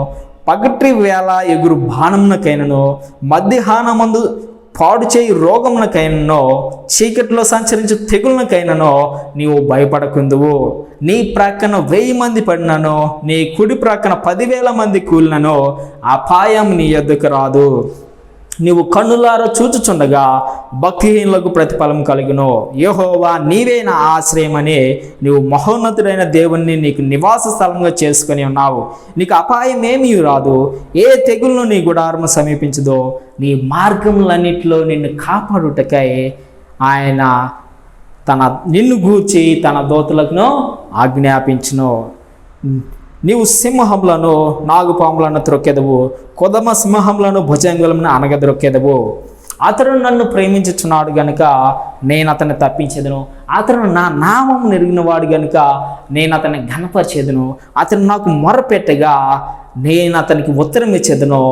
పగటి వేళ ఎగురు బాణంనకైనను, మధ్యాహ్నమందు పాడు చేయి రోగమునకైనను, చీకటిలో సంచరించు తెగులకైనను నీవు భయపడకుందువు. నీ ప్రక్కన 1000 మంది పడినను, నీ కుడి ప్రక్కన 10,000 మంది కూలినను అపాయం నీ యొద్దకు రాదు. నీవు కన్నులారా చూచుచుండగా భక్తిహీనులకు ప్రతిఫలం కలుగును. యెహోవా నీవే నా ఆశ్రయమని నీవు మహోన్నతుడైన దేవుణ్ణి నీకు నివాస స్థలంగా చేసుకొని ఉన్నావు. నీకు అపాయం ఏమీ రాదు, ఏ తెగులను నీ గుడారము సమీపించదో. నీ మార్గములన్నిటిలో నిన్ను కాపాడుటకై ఆయన నిన్ను గూర్చి తన దూతలకు ఆజ్ఞాపించును. నీవు సింహములను, నాగుపాములను త్రొక్కెదవు, కొదమ సింహములను, భుజంగులను అనగద్రొక్కెదవు. అతడు నన్ను ప్రేమించుచున్నాడు గనుక నేను అతన్ని తప్పించేదను. అతను నా నామం ఎరిగిన వాడు కనుక నేను అతన్ని ఘనపరిచేదను. అతను నాకు మొరపెట్టగా నేను అతనికి ఉత్తరం ఇచ్చేదను.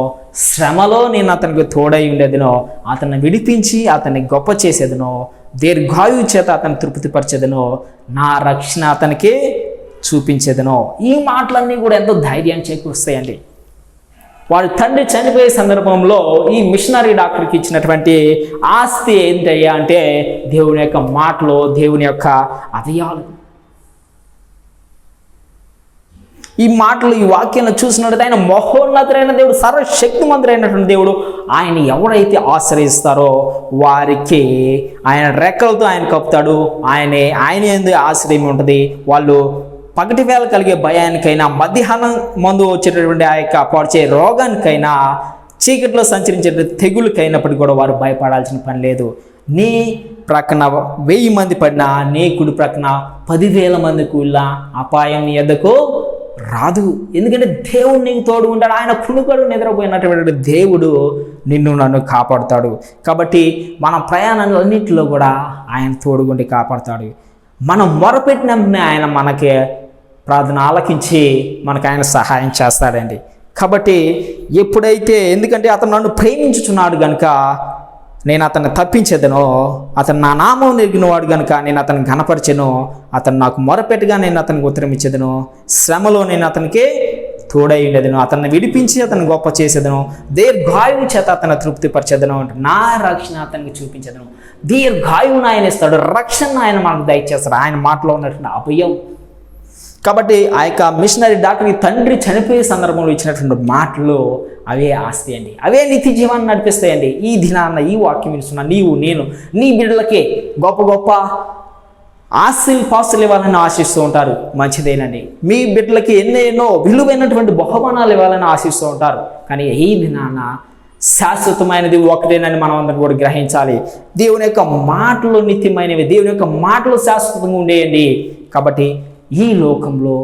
శ్రమలో నేను అతనికి తోడై ఉండేదను. అతన్ని విడిపించి అతన్ని గొప్ప చేసేదను. దీర్ఘాయువు చేత అతన్ని తృప్తిపరిచేదను. నా రక్షణ అతనికి చూపించేదను. ఈ మాటలన్నీ కూడా ఎంతో ధైర్యాన్ని చేకూరుస్తాయండి. వాడి తండ్రి చనిపోయే సందర్భంలో ఈ మిషనరీ డాక్టర్కి ఇచ్చినటువంటి ఆస్తి ఏంటయ్యా అంటే దేవుని యొక్క మాటలు, దేవుని యొక్క అవయాలు. ఈ మాటలు, ఈ వాక్యాలను చూసినట్లయితే ఆయన మహోన్నతుడైన దేవుడు, సర్వశక్తిమంతుడైనటువంటి దేవుడు. ఆయన ఎవరైతే ఆశ్రయిస్తారో వారికి ఆయన రెక్కలతో ఆయన కప్పుతాడు. ఆయన ఎందుకు ఆశ్రయం ఉంటుంది. వాళ్ళు పగటి వేళ కలిగే భయానికైనా, మధ్యాహ్నం మందు వచ్చేటటువంటి ఆ యొక్క పొడిచే రోగానికైనా, చీకట్లో సంచరించే తెగులకైనప్పటికీ కూడా వారు భయపడాల్సిన పని లేదు. నీ ప్రక్కన 1000 మంది పడినా, నీ కుడి ప్రక్కన 10,000 మంది కూలినా అపాయం నీ ఎద్దకు రాదు. ఎందుకంటే దేవుడు నీకు తోడు ఉంటాడు. ఆయన కునుకడు నిద్రపోయినటువంటి దేవుడు నిన్ను నన్ను కాపాడుతాడు. కాబట్టి మన ప్రయాణాలన్నింటిలో కూడా ఆయన తోడుగుండి కాపాడుతాడు. మనం మొరపెట్టినప్పుడే ఆయన మనకి ప్రార్థన ఆలకించి మనకు ఆయన సహాయం చేస్తాడండి. కాబట్టి ఎప్పుడైతే, ఎందుకంటే అతను నన్ను ప్రేమించుచున్నాడు కనుక నేను అతన్ని తప్పించేదను. అతను నా నామం ఎరిగిన వాడు కనుక నేను అతన్ని ఘనపరిచెను. అతను నాకు మొరపెట్టగా నేను అతనికి ఉత్తరం ఇచ్చేదను. శ్రమలో నేను అతనికి తోడై ఉండేదను. అతన్ని విడిపించి అతను గొప్ప చేసేదను. దీర్ఘాయువు చేత అతను తృప్తిపరిచేదను. నా రక్షణ అతనికి చూపించేదను. దీర్ఘాయువును ఆయన ఇస్తాడు, రక్షణ ఆయన మనకు దయచేస్తాడు. ఆయన మాటలో ఉన్నటువంటి అభయం. కాబట్టి ఆ యొక్క మిషనరీ డాక్టర్ తండ్రి చనిపోయే సందర్భంలో ఇచ్చినటువంటి మాటలు అవే ఆస్తి అండి. అవే నిత్య జీవాన్ని నడిపిస్తాయండి. ఈ దినాన్న ఈ వాక్యం వినిస్తున్నా నీవు, నేను, నీ బిడ్డలకే గొప్ప గొప్ప ఆస్తులు పాస్తులు ఇవ్వాలని ఆశిస్తూ ఉంటారు. మంచిదేనండి. మీ బిడ్డలకి ఎన్నెన్నో విలువైనటువంటి బహుమానాలు ఇవ్వాలని ఆశిస్తూ ఉంటారు. కానీ ఈ దినాన్న శాశ్వతమైనది ఒకటేనని మనం అందరం కూడా గ్రహించాలి. దేవుని యొక్క మాటలు నిత్యమైనవి. దేవుని యొక్క మాటలు శాశ్వతంగా ఉండేయండి. కాబట్టి ఈ లోకంలో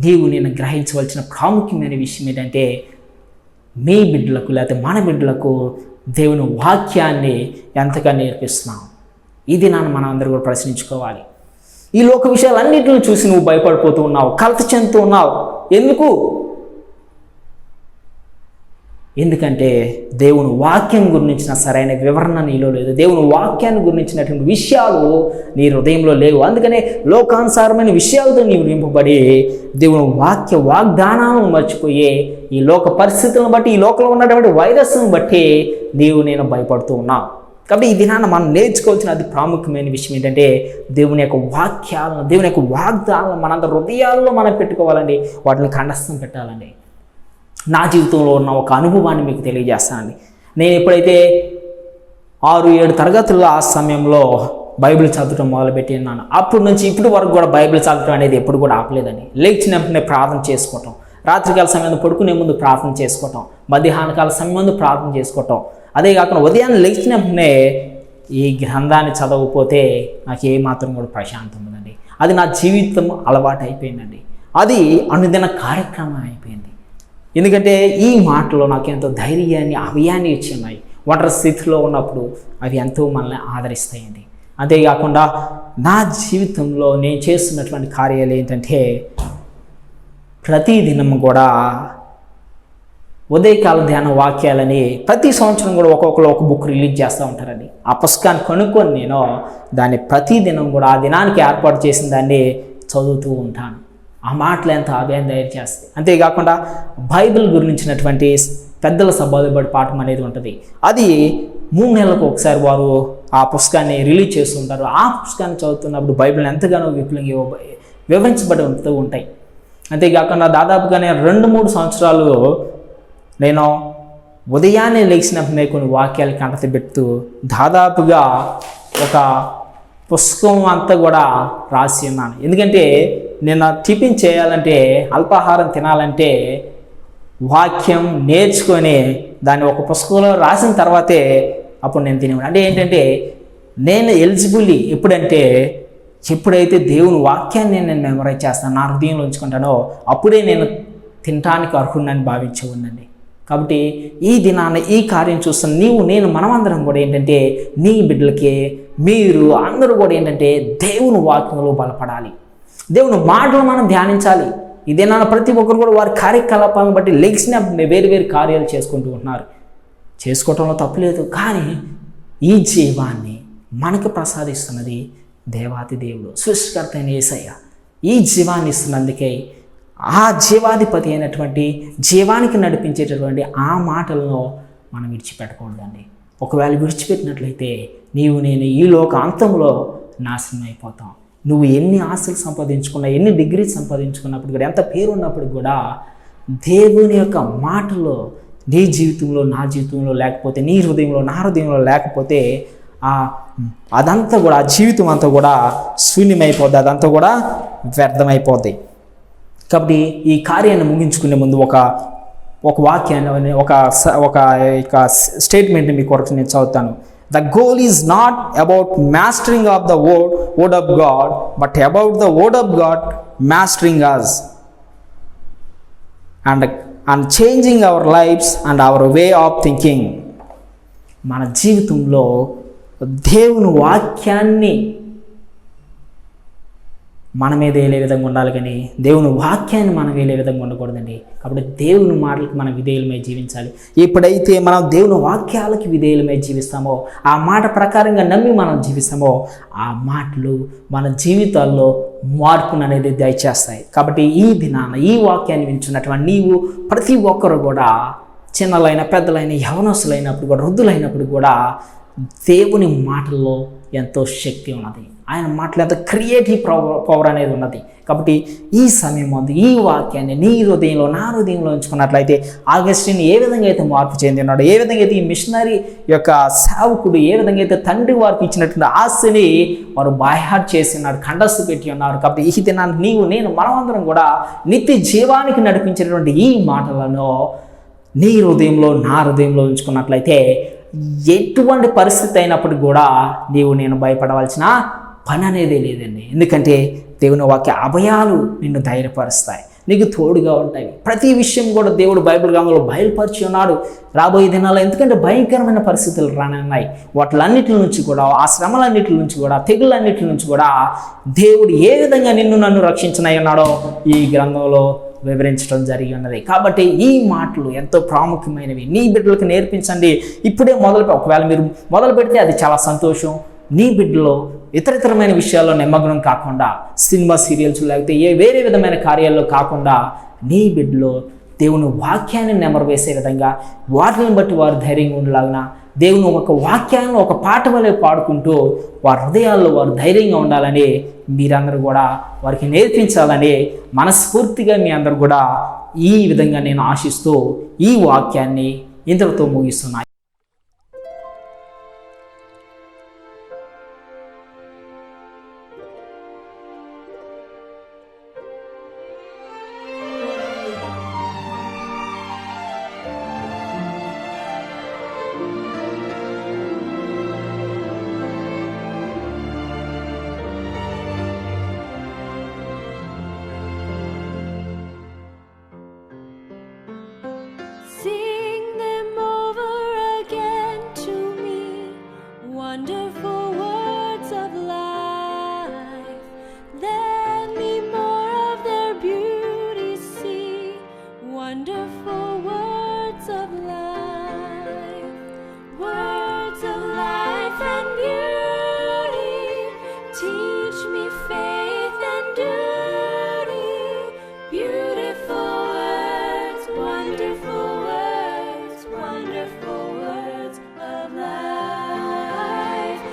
నీవు నేను గ్రహించవలసిన ప్రాముఖ్యమైన విషయం ఏంటంటే మీ బిడ్డలకు లేకపోతే మన బిడ్డలకు దేవుని వాక్యాన్ని ఎంతగా నేర్పిస్తున్నాం. ఇది మనం అందరూ కూడా ప్రశ్నించుకోవాలి. ఈ లోక విషయాలన్నింటిని చూసి నువ్వు భయపడిపోతూ ఉన్నావు, కలత చెందుతూ ఉన్నావు. ఎందుకంటే దేవుని వాక్యం గురించిన సరైన వివరణ నీలో లేదు. దేవుని వాక్యాన్ని గురించినటువంటి విషయాలు నీ హృదయంలో లేవు. అందుకనే లోకానుసారమైన విషయాలతో నీవు నింపబడి దేవుని వాగ్దానాలను మర్చిపోయి ఈ లోక పరిస్థితులను బట్టి, ఈ లోకంలో ఉన్నటువంటి వైరస్ను బట్టి నేను భయపడుతూ ఉన్నావు. కాబట్టి ఈ దినాన్ని మనం నేర్చుకోవాల్సిన అతి ప్రాముఖ్యమైన విషయం ఏంటంటే దేవుని యొక్క వాక్యాలను, దేవుని యొక్క వాగ్దానాలను మనందరి హృదయాల్లో మనం పెట్టుకోవాలండి. వాటిని కంఠస్థం పెట్టాలండి. నా జీవితంలో ఉన్న ఒక అనుభవాన్ని మీకు తెలియజేస్తానండి. నేను ఎప్పుడైతే 6-7 తరగతుల్లో ఆ సమయంలో బైబిల్ చదవటం మొదలుపెట్టి ఉన్నాను. అప్పటి నుంచి ఇప్పటి వరకు కూడా బైబిల్ చదవటం అనేది ఎప్పుడు కూడా ఆపలేదండి. లేచినప్పుడే ప్రార్థన చేసుకోవటం, రాత్రికాల సమయంలో పడుకునే ముందు ప్రార్థన చేసుకోవటం, మధ్యాహ్నకాల సమయం ముందు ప్రార్థన చేసుకోవటం. అదే కాకుండా ఉదయాన్నే లేచినప్పుడే ఈ గ్రంథాన్ని చదవకపోతే నాకు ఏమాత్రం కూడా ప్రశాంతం ఉండదండి. అది నా జీవితం అలవాటు అయిపోయిందండి. అది అనుదిన కార్యక్రమం అయిపోయింది. ఎందుకంటే ఈ మాటలు నాకు ఎంతో ధైర్యాన్ని, అభయాన్ని ఇచ్చి ఉన్నాయి. ఒంటరి స్థితిలో ఉన్నప్పుడు అవి ఎంతో మనల్ని ఆదరిస్తాయండి. అంతేకాకుండా నా జీవితంలో నేను చేస్తున్నటువంటి కార్యాలు ఏంటంటే ప్రతిదినం కూడా ఉదయకాల ధ్యాన వాక్యాలని ప్రతి సంవత్సరం కూడా ఒక్కొక్కరు ఒక బుక్ రిలీజ్ చేస్తూ ఉంటారండి. ఆ పుస్తకాన్ని కొనుక్కొని నేను దాన్ని ప్రతిదినం కూడా ఆ దినానికి ఏర్పాటు చేసిన దాన్ని చదువుతూ ఉంటాను. ఆ మాటలు ఎంత అభయం తయారు చేస్తాయి. అంతేకాకుండా బైబిల్ గురించినటువంటి పెద్దల సబాదుబడి పాఠం అనేది ఉంటుంది. అది 3 నెలలకు ఒకసారి వారు ఆ పుస్తకాన్ని రిలీజ్ చేస్తుంటారు. ఆ పుస్తకాన్ని చదువుతున్నప్పుడు బైబిల్ని ఎంతగానో వివరించబడి ఉంటాయి. అంతేకాకుండా దాదాపుగా నేను 2-3 సంవత్సరాలు నేను ఉదయాన్నే లేచినప్పుడే కొన్ని వాక్యాలు కంటత పెడుతూ దాదాపుగా ఒక పుస్తకం అంతా కూడా రాసి ఉన్నాను. ఎందుకంటే నేను టిఫిన్ చేయాలంటే, అల్పాహారం తినాలంటే వాక్యం నేర్చుకొని దాన్ని ఒక పుస్తకంలో రాసిన తర్వాతే అప్పుడు నేను తినేవాడు. అంటే ఏంటంటే నేను ఎలిజిబుల్ ఎప్పుడైతే దేవుని వాక్యాన్ని నేను మెమరైజ్ చేస్తాను, నా హృదయంలో ఉంచుకుంటానో అప్పుడే నేను తినటానికి అర్హుడిని భావించే ఉందండి. కాబట్టి ఈ దినాన ఈ కార్యం చూస్తున్న నీవు నేను మనమందరం కూడా ఏంటంటే నీ బిడ్డలకి మీరు అందరూ కూడా ఏంటంటే దేవుని వాక్యంలో బలపడాలి, దేవుని మాటలు మనం ధ్యానించాలి. ఈ దినాన ప్రతి ఒక్కరు కూడా వారి కార్యకలాపాలను బట్టి లెగ్స్ని వేరు వేరు కార్యాలు చేసుకుంటూ ఉంటున్నారు. చేసుకోవటంలో తప్పులేదు, కానీ ఈ జీవాన్ని మనకు ప్రసాదిస్తున్నది దేవాతి దేవుడు, సృష్టికర్త అయిన యేసయ్య. ఈ జీవాన్ని ఇస్తున్నందుకే ఆ జీవాధిపతి అయినటువంటి జీవానికి నడిపించేటటువంటి ఆ మాటలను మనం విడిచిపెట్టకూడదండి. ఒకవేళ విడిచిపెట్టినట్లయితే నీవు నేను ఈ లోక అంతంలో నాశనం అయిపోతాం. నువ్వు ఎన్ని ఆస్తులు సంపాదించుకున్నా, ఎన్ని డిగ్రీ సంపాదించుకున్నప్పుడు కూడా, ఎంత పేరు ఉన్నప్పుడు కూడా దేవుని యొక్క మాటలో నీ జీవితంలో నా జీవితంలో లేకపోతే, నీ హృదయంలో నా హృదయంలో లేకపోతే అదంతా కూడా ఆ జీవితం అంతా కూడా శూన్యమైపోద్ది, అదంతా కూడా వ్యర్థమైపోద్ది. కాబట్టి ఈ కార్యాన్ని ముగించుకునే ముందు ఒక వాక్యాన్ని ఒక స్టేట్మెంట్ని మీ కొరకు నేను చదువుతాను. The goal is not about mastering of the word of God, but about the word of God mastering us and changing our lives and our way of thinking. మన జీవితంలో దేవుని వాక్యాన్ని మన మీద వేలే విధంగా ఉండాలి, కానీ దేవుని వాక్యాన్ని మనం వేలే విధంగా ఉండకూడదండి. కాబట్టి దేవుని మాటలకు మనం విధేయులమై జీవించాలి. ఎప్పుడైతే మనం దేవుని వాక్యాలకి విధేయులమై జీవిస్తామో, ఆ మాట ప్రకారంగా నమ్మి మనం జీవిస్తామో, ఆ మాటలు మన జీవితాల్లో మార్పును అనేది దయచేస్తాయి. కాబట్టి ఈ దినాన ఈ వాక్యాన్ని వింటున్నటువంటి నీవు ప్రతి ఒక్కరు కూడా, చిన్నలైన పెద్దలైన యవనస్తులైనప్పుడు కూడా, వృద్ధులైనప్పుడు కూడా దేవుని మాటల్లో ఎంతో శక్తి ఉన్నది. ఆయన మాటలు ఎంతో క్రియేటివ్ పవర్ అనేది ఉన్నది. కాబట్టి ఈ సమయం ముందు ఈ వాక్యాన్ని నీ హృదయంలో నా హృదయంలో ఉంచుకున్నట్లయితే ఆగస్టిన్ ఏ విధంగా అయితే మార్పు చెందినాడు, ఏ విధంగా అయితే ఈ మిషనరీ యొక్క సేవకుడు ఏ విధంగా అయితే తండ్రి వారికి ఇచ్చినటువంటి ఆశని వారు బాయ్హార్ట్ చేసి ఉన్నాడు, కండస్సు పెట్టి ఉన్నారు. కాబట్టి ఈ దినాన్ని నీవు నేను మనమందరం కూడా నిత్య జీవానికి నడిపించినటువంటి ఈ మాటలను నీ హృదయంలో నా హృదయంలో ఉంచుకున్నట్లయితే ఎటువంటి పరిస్థితి అయినప్పుడు కూడా నీవు నేను భయపడవలసిన పని అనేది లేదండి. ఎందుకంటే దేవుని వాక్య అభయాలు నిన్ను ధైర్యపరుస్తాయి, నీకు తోడుగా ఉంటాయి. ప్రతి విషయం కూడా దేవుడు బైబిల్ గ్రంథంలో బయలుపరిచి ఉన్నాడు రాబోయే దినాల్లో. ఎందుకంటే భయంకరమైన పరిస్థితులు రానున్నాయి. వాటిలన్నిటి నుంచి కూడా, ఆ శ్రమలన్నిటి నుంచి కూడా, తెగులన్నిటి నుంచి కూడా దేవుడు ఏ విధంగా నిన్ను నన్ను రక్షించనై ఉన్నాడో ఈ గ్రంథంలో వివరించడం జరిగి ఉన్నది. కాబట్టి ఈ మాటలు ఎంతో ప్రాముఖ్యమైనవి. నీ బిడ్డలకు నేర్పించండి ఇప్పుడే ఒకవేళ మీరు మొదలు పెడితే అది చాలా సంతోషం. నీ బిడ్డలో ఇతరమైన విషయాల్లో నిమగ్నం కాకుండా, సినిమా సీరియల్స్ లేకపోతే వేరే విధమైన కార్యాల్లో కాకుండా, నీ బిడ్డలో దేవుని వాక్యాన్ని నెమరు వేసే విధంగా, వాటిని బట్టి వారు ధైర్యంగా ఉండేలాగిన, దేవుని ఒక వాక్యాన్ని ఒక పాట వలె పాడుకుంటూ వారి హృదయాల్లో వారు ధైర్యంగా ఉండాలని మీరందరూ కూడా వారికి నేర్పించాలని మనస్ఫూర్తిగా మీ అందరూ కూడా ఈ విధంగా నేను ఆశిస్తూ ఈ వాక్యాన్ని ఇంతటితో ముగిస్తున్నాను. Sing them over again to me, wonderful words of life. Let me more of their beauty see, wonderful words of life. Words of life and beauty, teach me faith and duty. Beautiful words, wonderful words, wonderful words of life.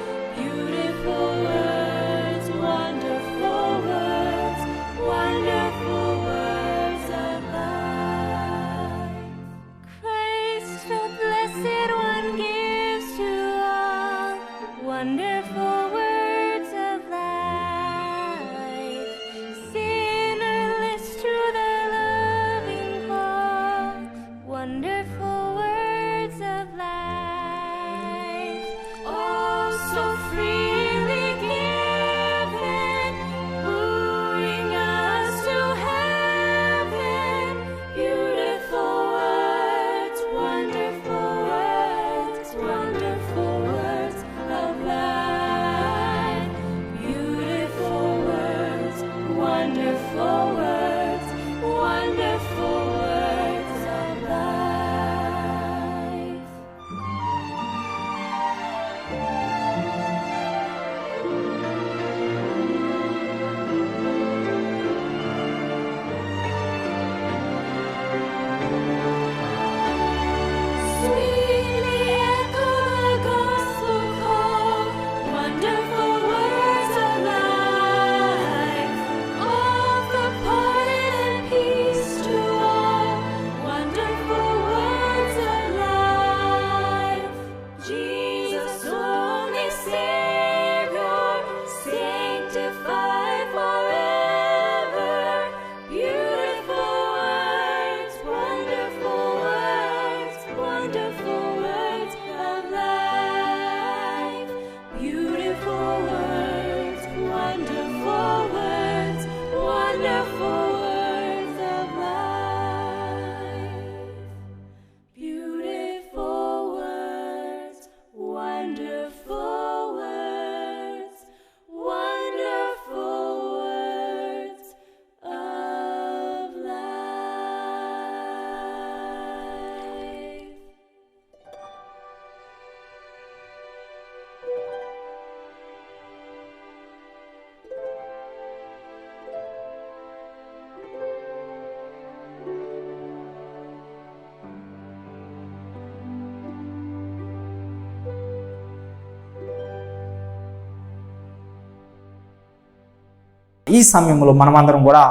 ఈ సమయంలో మనమందరం కూడా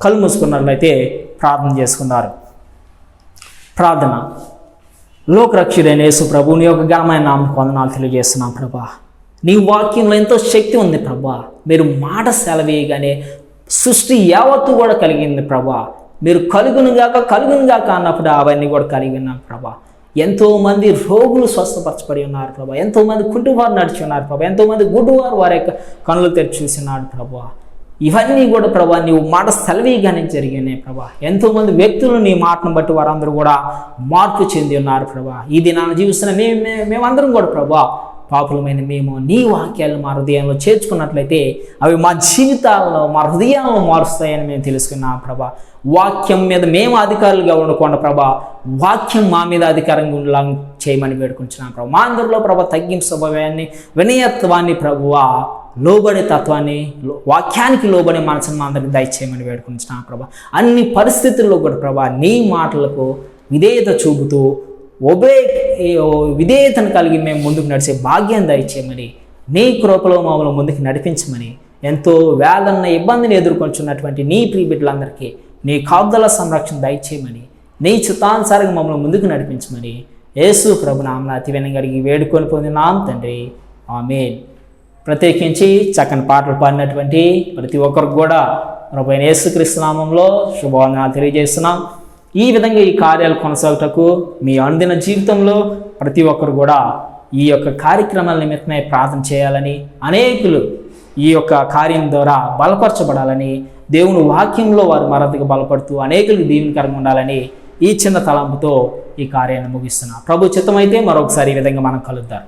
కళ్ళు మూసుకున్నట్లయితే ప్రార్థన చేసుకున్నారు. ప్రార్థన. లోకరక్షుడైన యేసు ప్రభు, నీ యొక్క ఘనమైన నామమునకు వందనాలు తెలియజేస్తున్నాం ప్రభా. నీ వాక్యంలో ఎంతో శక్తి ఉంది ప్రభా. మీరు మాట సెలవేయగానే సృష్టి యావత్తు కూడా కలిగింది ప్రభా. మీరు కలుగునుగాక అన్నప్పుడు అవన్నీ కూడా కలిగి ఉన్నాం ప్రభా. ఎంతోమంది రోగులు స్వస్థపరచబడి ఉన్నారు ప్రభా. ఎంతోమంది కుంటివారు నడిచి ఉన్నారు ప్రభా. ఎంతోమంది గుడ్డివారు వారి యొక్క కనులు తెరిచి చూసినాడు ప్రభా. ఇవన్నీ కూడా ప్రభా నీవు మాట సెలవీగానే జరిగినాయి ప్రభా. ఎంతోమంది వ్యక్తులు నీ మాటను బట్టి వారందరూ కూడా మార్పు చెంది ఉన్నారు ప్రభా. ఈ దినాన్ని జీవిస్తున్న మేమందరం కూడా ప్రభా పాపులమైన మేము నీ వాక్యాలను మా హృదయంలో చేర్చుకున్నట్లయితే అవి మా జీవితాలను మా హృదయాలను మారుస్తాయని మేము తెలుసుకున్నాం ప్రభా. వాక్యం మీద మేము అధికారులుగా ఉండకుండా ప్రభా, వాక్యం మా మీద అధికారంగా ఉండేలా చేయమని వేడుకుంటున్నాం ప్రభా. మా అందరిలో ప్రభా తగ్గింపు స్వభావాన్ని, వినయత్వాన్ని ప్రభువా, లోబడే తత్వాన్ని, వాక్యానికి లోబడే మనసును మా అందరికి దయచేయమని వేడుకుంటున్నాం ప్రభా. అన్ని పరిస్థితుల్లో కూడా ప్రభా నీ మాటలకు విధేయత చూపుతూ విధేయతను కలిగి మేము ముందుకు నడిచే భాగ్యం దయచేయమని, నీ కృపలో మమ్మల్ని ముందుకు నడిపించమని, ఎంతో వేదన ఇబ్బందిని ఎదుర్కొంటున్నటువంటి నీ ప్రియ బిడ్డలందరికీ నీ కాపుదల సంరక్షణ దయచేయమని, నీ చిత్తానుసారంగా మమ్మల్ని ముందుకు నడిపించమని యేసు ప్రభు నామమున అతి వినయంగా అడిగి వేడుకొని పొందినాం తండ్రి. ఆమేన్. ప్రత్యేకించి చక్కని పాటలు పాడినటువంటి ప్రతి ఒక్కరికి కూడా ప్రభువైన యేసుక్రీస్తు నామములో శుభవందనాలు తెలియజేస్తున్నాం. ఈ విధంగా ఈ కార్యాలు కొనసాగుటకు మీ అనుదిన జీవితంలో ప్రతి ఒక్కరు కూడా ఈ యొక్క కార్యక్రమాల నిమిత్తమై ప్రార్థన చేయాలని, అనేకులు ఈ యొక్క కార్యం ద్వారా బలపరచబడాలని, దేవుని వాక్యంలో వారు మరింతగా బలపడుతూ అనేకులకు దీవెనకరంగా ఉండాలని ఈ చిన్న తలంపుతో ఈ కార్యాన్ని ముగిస్తున్నా. ప్రభు చిత్తమైతే మరొకసారి ఈ విధంగా మనం కలుద్దాం.